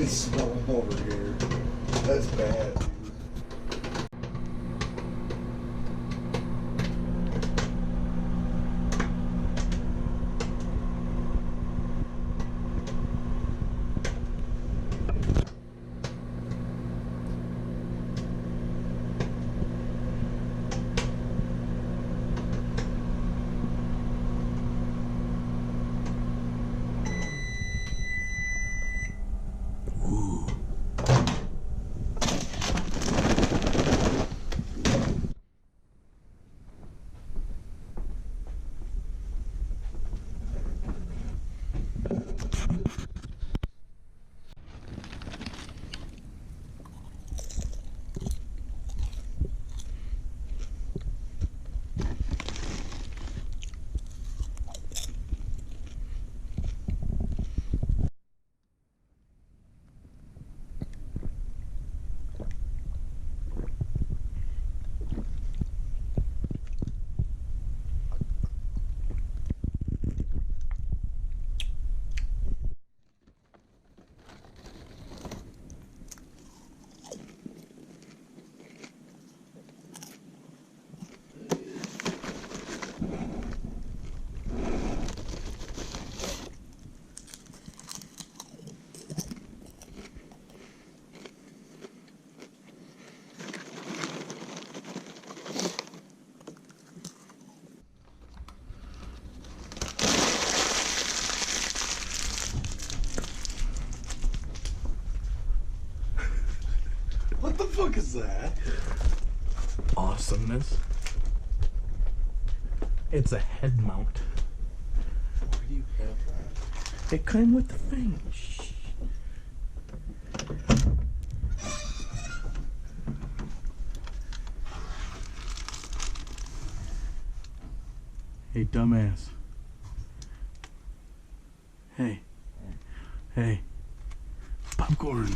can smell them over here. That's bad, dude. What the fuck is that? Awesomeness. It's a head mount. Where do you have that? It came with the thing. Shh. Hey, dumbass. Hey. Hey. Popcorn.